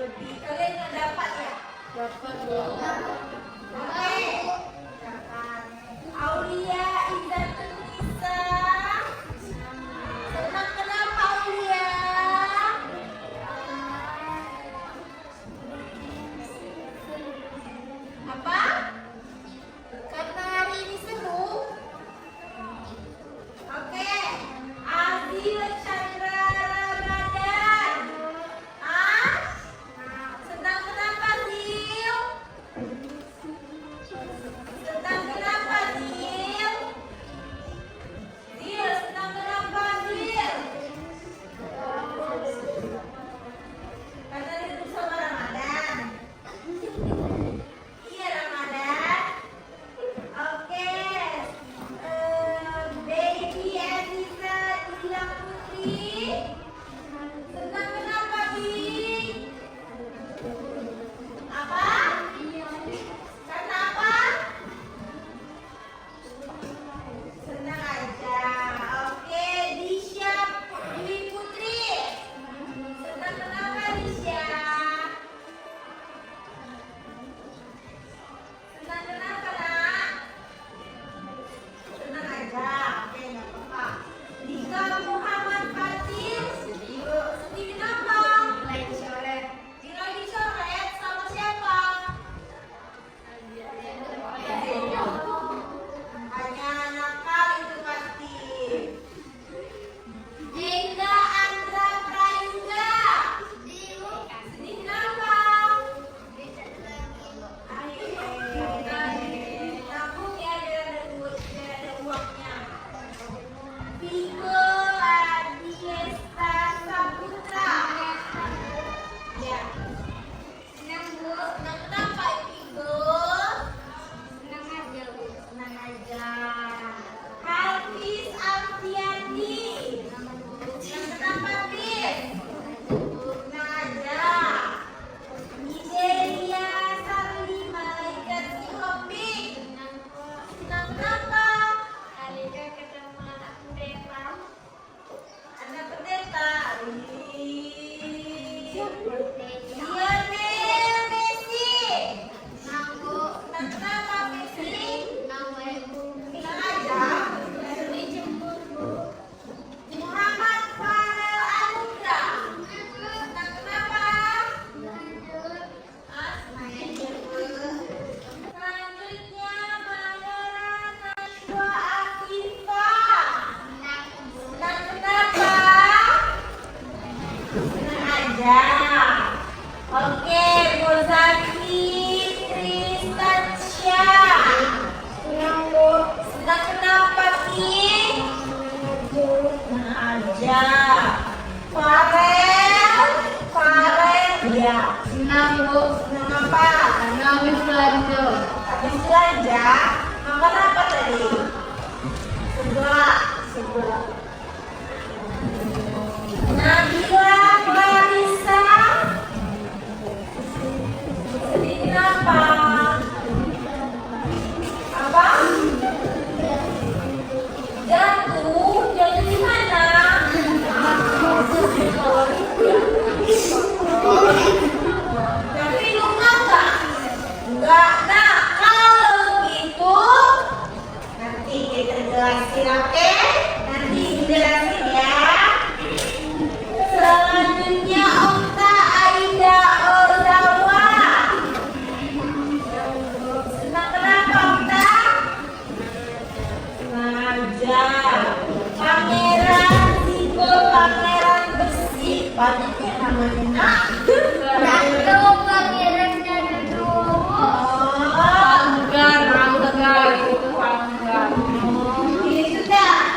lebih. Kalian nggak dapat ya? Dapat dong. Oke. Dapat. Aulia Izzatun Nisa. Senang kenapa Aulia? Apa? Karena hari ini seru. Oke. Azil Chandra Ramadan. Ah? Senang kenapa Zil? Senang kenapa Zil? Zil, senang kenapa Zil? Karena itu sama Ramadan. Iya Ramadan. Oke. Baby Aziza Dila Putri. Senang kenapa Bi? Apa? Karena apa? Senang aja. Oke, Disha Dwi Putri. Senang kenapa Disha? Senang kenapa nak? Senang aja. Oke, nggak apa-apa. Dika Muhammad Fatir. Sedih kenapa? Lagi sore. Lagi coret sama siapa? Hanya nakal itu pasti. Eka Andra Prayuga. Sedih kenapa? Nabung ya biar ada uangnya. Vigo Adiesta Saputra. Ya. Senang Bu. Senang kenapa Vigo? Senang aja, Bu. Senang aja. Hafiz Alfiandi. Senang kenapa Hafiz? Senang aja. Nigeria Sarli Malaikat si Hobi. Senang kenapa? Alika ketemu anak pendeta. Anak pendeta. Lionel Messi. Senang, Bu. Senang kenapa Messi? Senang, Bu. Senang aja. Muhammad Farel Anugrah. Senang kenapa? Senang aja Bu. Selanjutnya Pangeran Najwa Afifah. Senang kenapa? Senang aja. Oke, Muzaki Tristansya. Senang Bu. Senang kenapa Ki? Senang aja. Farel ya. Senang, Bu. Senang apa? Senang habis belanja. Habis belanja. Makan apa tadi? Sebelah. Nabila Clarissa. Sedih kenapa? Apa? Jatuh di mana? Tapi luka enggak? Enggak. Nah, kalau gitu nanti kita jelasin, oke? Nanti jelasin ya. Selanjutnya Okta Aida Ozawa. Senang kenapa Okta? Senang aja. Pangeran Ziko, Pangeran Besi. Banyaknya namanya. Satu pangerannya dulu. Oh, Anggar. Itu anggar. ini sudah.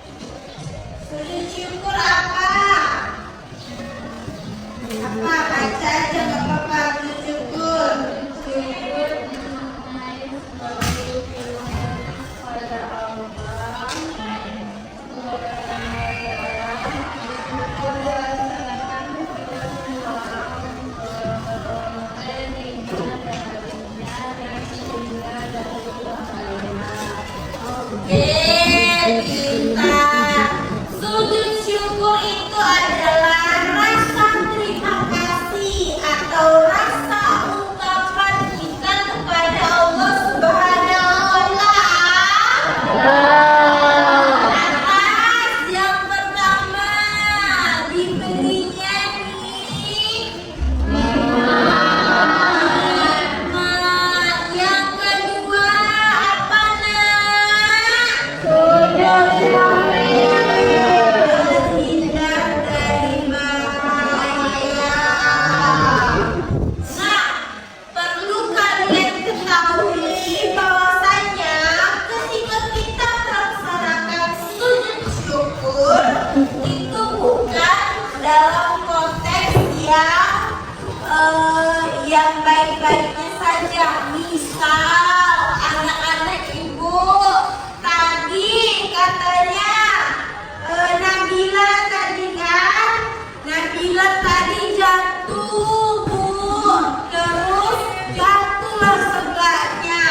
katanya Nabila tadi kan, Nabila tadi jatuh Bu, terus jatuhlah sebelahnya.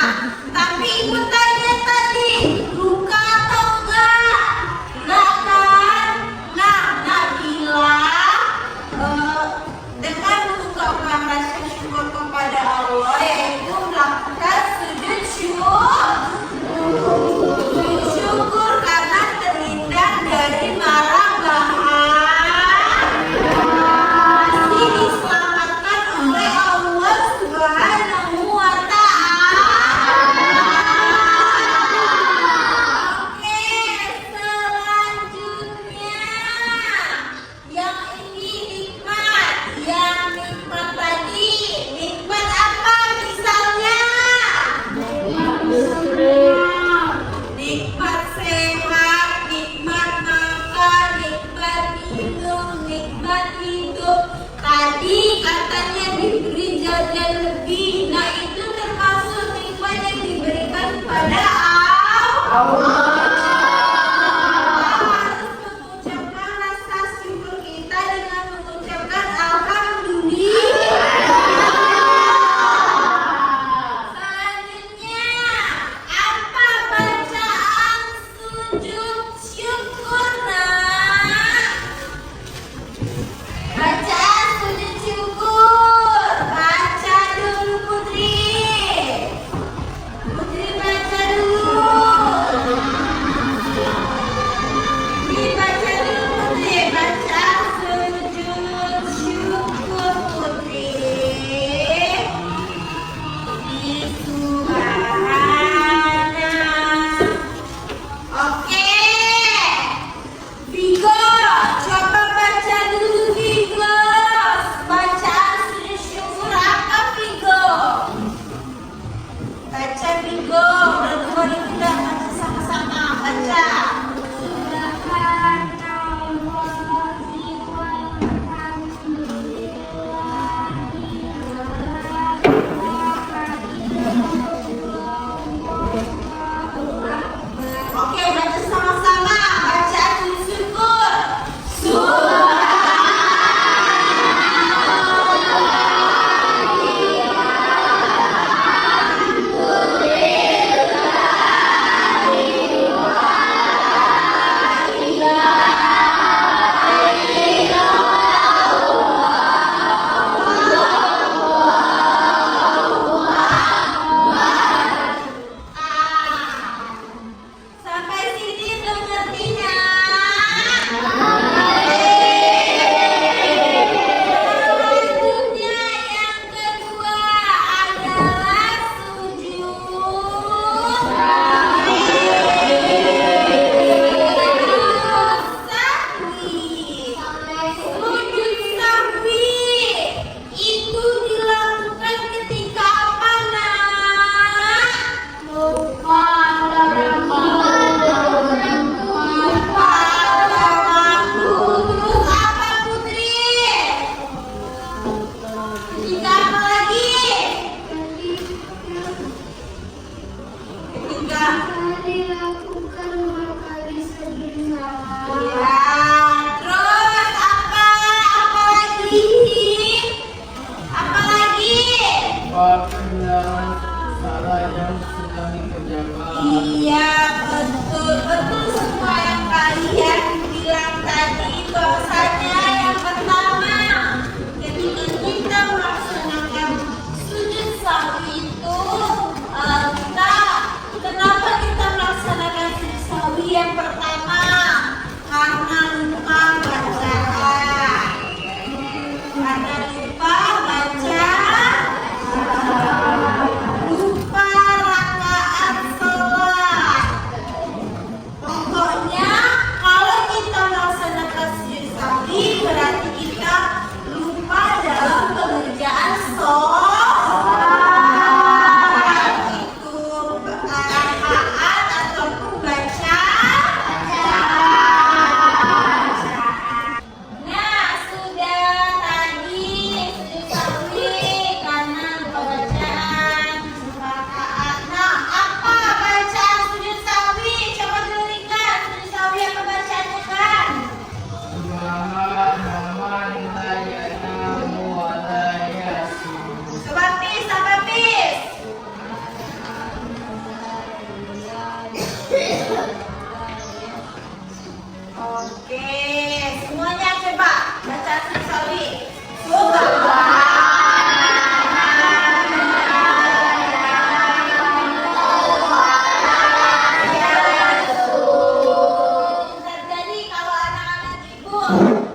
Tapi ibu tanya tadi luka atau enggak? Enggak kan? Nah Nabila dengan mengungkapkan rasa syukur kepada Allah, yaitu melakukan sujud syukur karena terhindar dari mara bahaya, masih diselamatkan oleh Allah Subhanahu wa Ta'ala. Oke, selanjutnya yang ini nikmat. Yang nikmat tadi, nikmat apa misalnya? Nikmat sehat, nikmat makan, nikmat minum, nikmat hidup. Tadi katanya diberi jajan lebih. Nah itu termasuk nikmat yang diberikan kepada Allah. Harus mengucapkan rasa syukur kita dengan mengucapkan alhamdulillah. Selanjutnya, apa bacaan sujud syukur nak? Bacaan sujud syukur. Baca dulu Putri. Putri baca dulu. Dibaca dulu Putri. Baca sujud syukur Putri. Subhana. Oke, Vigo, coba baca dulu Vigo. Bacaan sujud syukur apa Vigo? Baca Vigo, berdua udah baca sama-sama. Baca. Oke, baca sama-sama. Bacaan sujud syukur. Sampai sini udah ngertinya. Selanjutnya yang kedua adalah sujud sahwi. Sujud sahwi itu dilakukan ketika apa nak? Lupa dalam terus apa Putri? Ketika apa lagi? Ketika dilakukan 2 kali sebelum salam. ya, terus apa lagi? Apa lagi? Pekerjaan salah yang sedang dikerjakan. Iya, betul semua yang kalian bilang tadi. Bahwasanya yang pertama, ketika kita melaksanakan sujud sahwi itu, kenapa kita melaksanakan sujud sahwi yang pertama? Karena lupa bacaan. Karena lupa baca, lupa rakaat sholat. Sawi. Subhanallah. Jadi kalau anak-anak ibu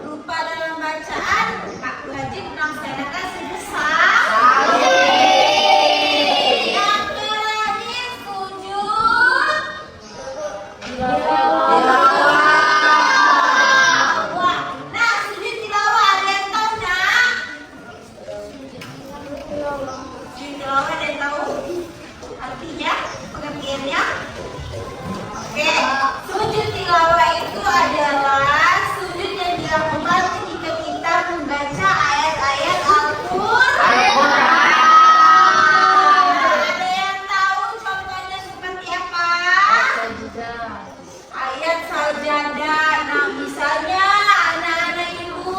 lupa dalam bacaan, Pak wajib melaksanakan sebesar. Yang terakhir sujud. Wah, nah sujud tilawah ada yang tahu nak? Sujud tilawah ada yang tahu artinya, pengertiannya? Oke, sujud tilawah itu adalah sujud yang dilakukan ketika kita membaca ayat-ayat Al-Qur'an. Ada yang tahu contohnya seperti apa? Ayat sajadah. Nah, misalnya anak-anak ibu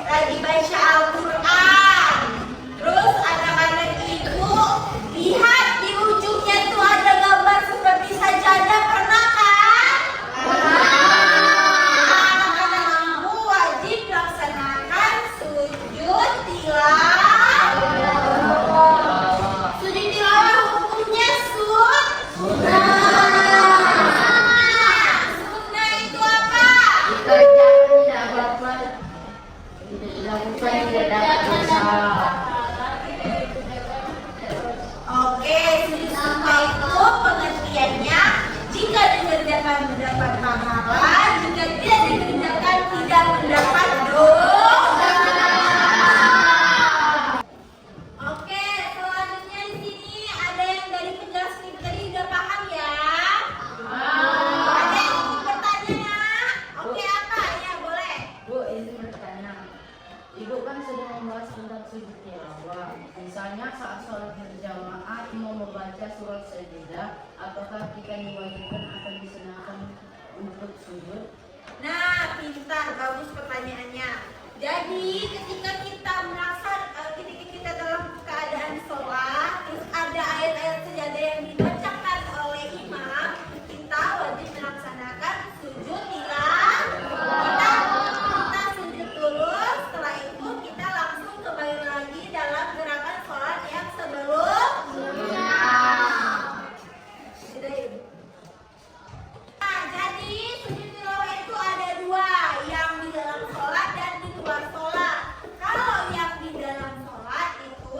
lagi baca Al-Qur'an. Terus anak-anak ibu lihat di ujungnya tuh ada gambar seperti sajadah, pernah kan? Anak-anak ibu wajib melaksanakan sujud tilawah. Sujud tilawah hukumnya sunnah. Sunnah itu apa? Oke, sujud sunnah itu pengertiannya jika dikerjakan mendapat pahala, jika tidak dikerjakan tidak mendapat dosa. Oke, selanjutnya di sini ada yang dari penjelasan ibu tadi udah paham ya? Ada yang ingin bertanya nak? Oke, apa ya boleh? Bu, izin bertanya. Ibu kan sudah membahas tentang sujud tilawah. Misalnya saat sholat berjamaah imam membaca surat Sajdah, apakah kita diwajibkan atau disunahkan untuk sujud? Nah, pintar, bagus pertanyaannya. Jadi ketika kita ketika kita dalam keadaan sholat, terus ada ayat-ayat sajadah yang dibacakan oleh imam, kita wajib melaksanakan sujud tilawah. Kita sujud dulu, setelah itu kita langsung kembali lagi dalam gerakan sholat yang sebelumnya. Nah, jadi sujud tilawah itu ada dua, yang di dalam sholat dan di luar sholat. Kalau yang di dalam sholat itu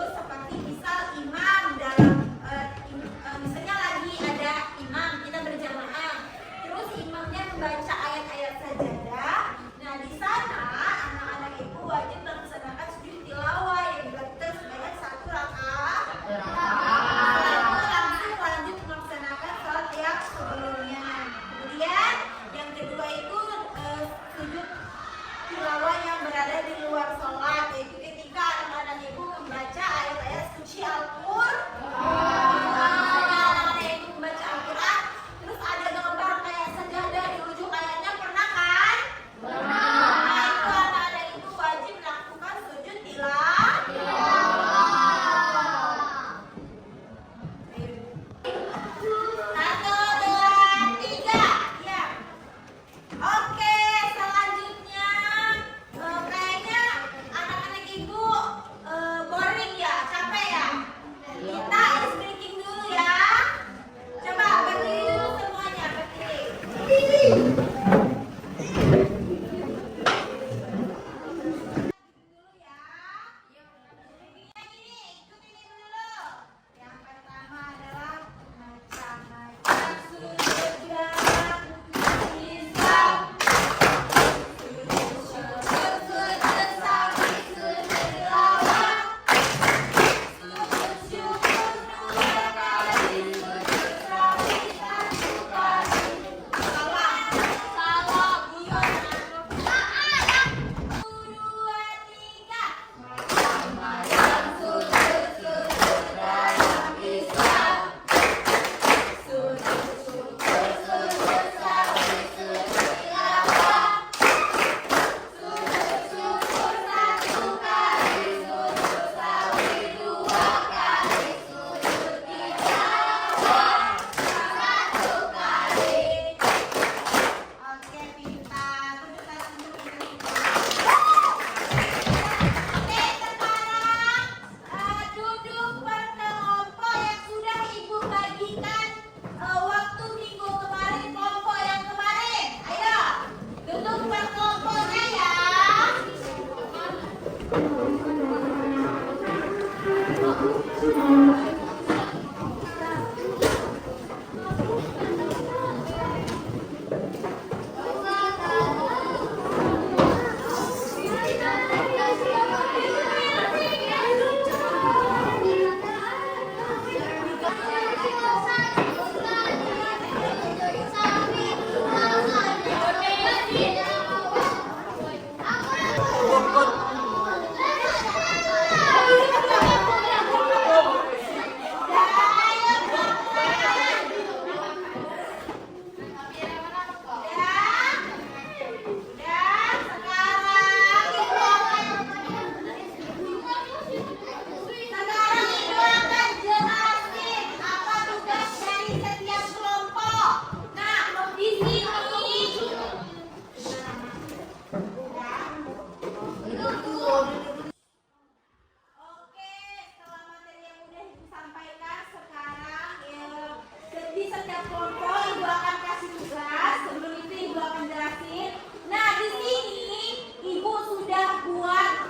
setiap kelompok ibu akan kasih tugas. Sebelum itu ibu akan jelasin. Nah di sini ibu sudah buat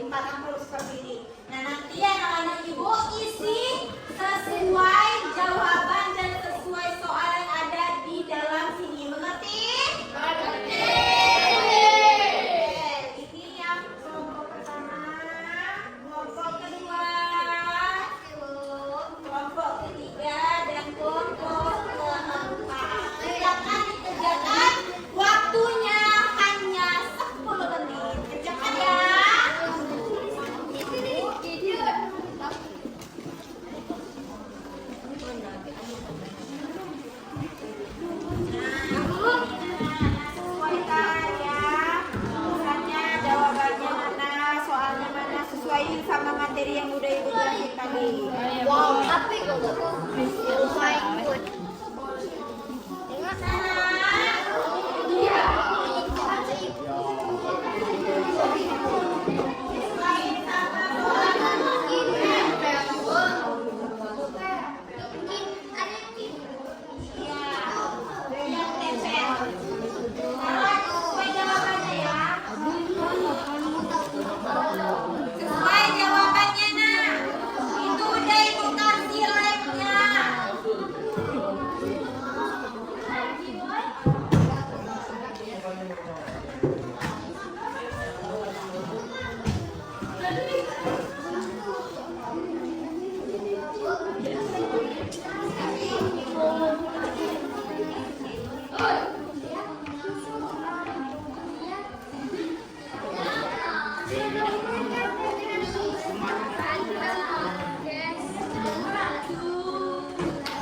empat amplop seperti ini. Nah nanti anak-anak ibu isi sesuai jawaban dan sesuai soal yang ada di dalam sini. Mengerti? Mengerti. Ini yang kelompok pertama, kelompok kedua, kelompok ketiga, dan kelompok keempat. Kerjakan. Waktunya hanya 10 menit. Kerjakan ya. Sesuaikan ya. Misalnya jawabannya mana, soalnya mana, sesuaiin sama materi yang udah ibu jelasin tadi. Wow, tapi kok oh my god. Sesuai jawabannya nah. Itu udah ibu kasih lemnya.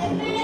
Yes.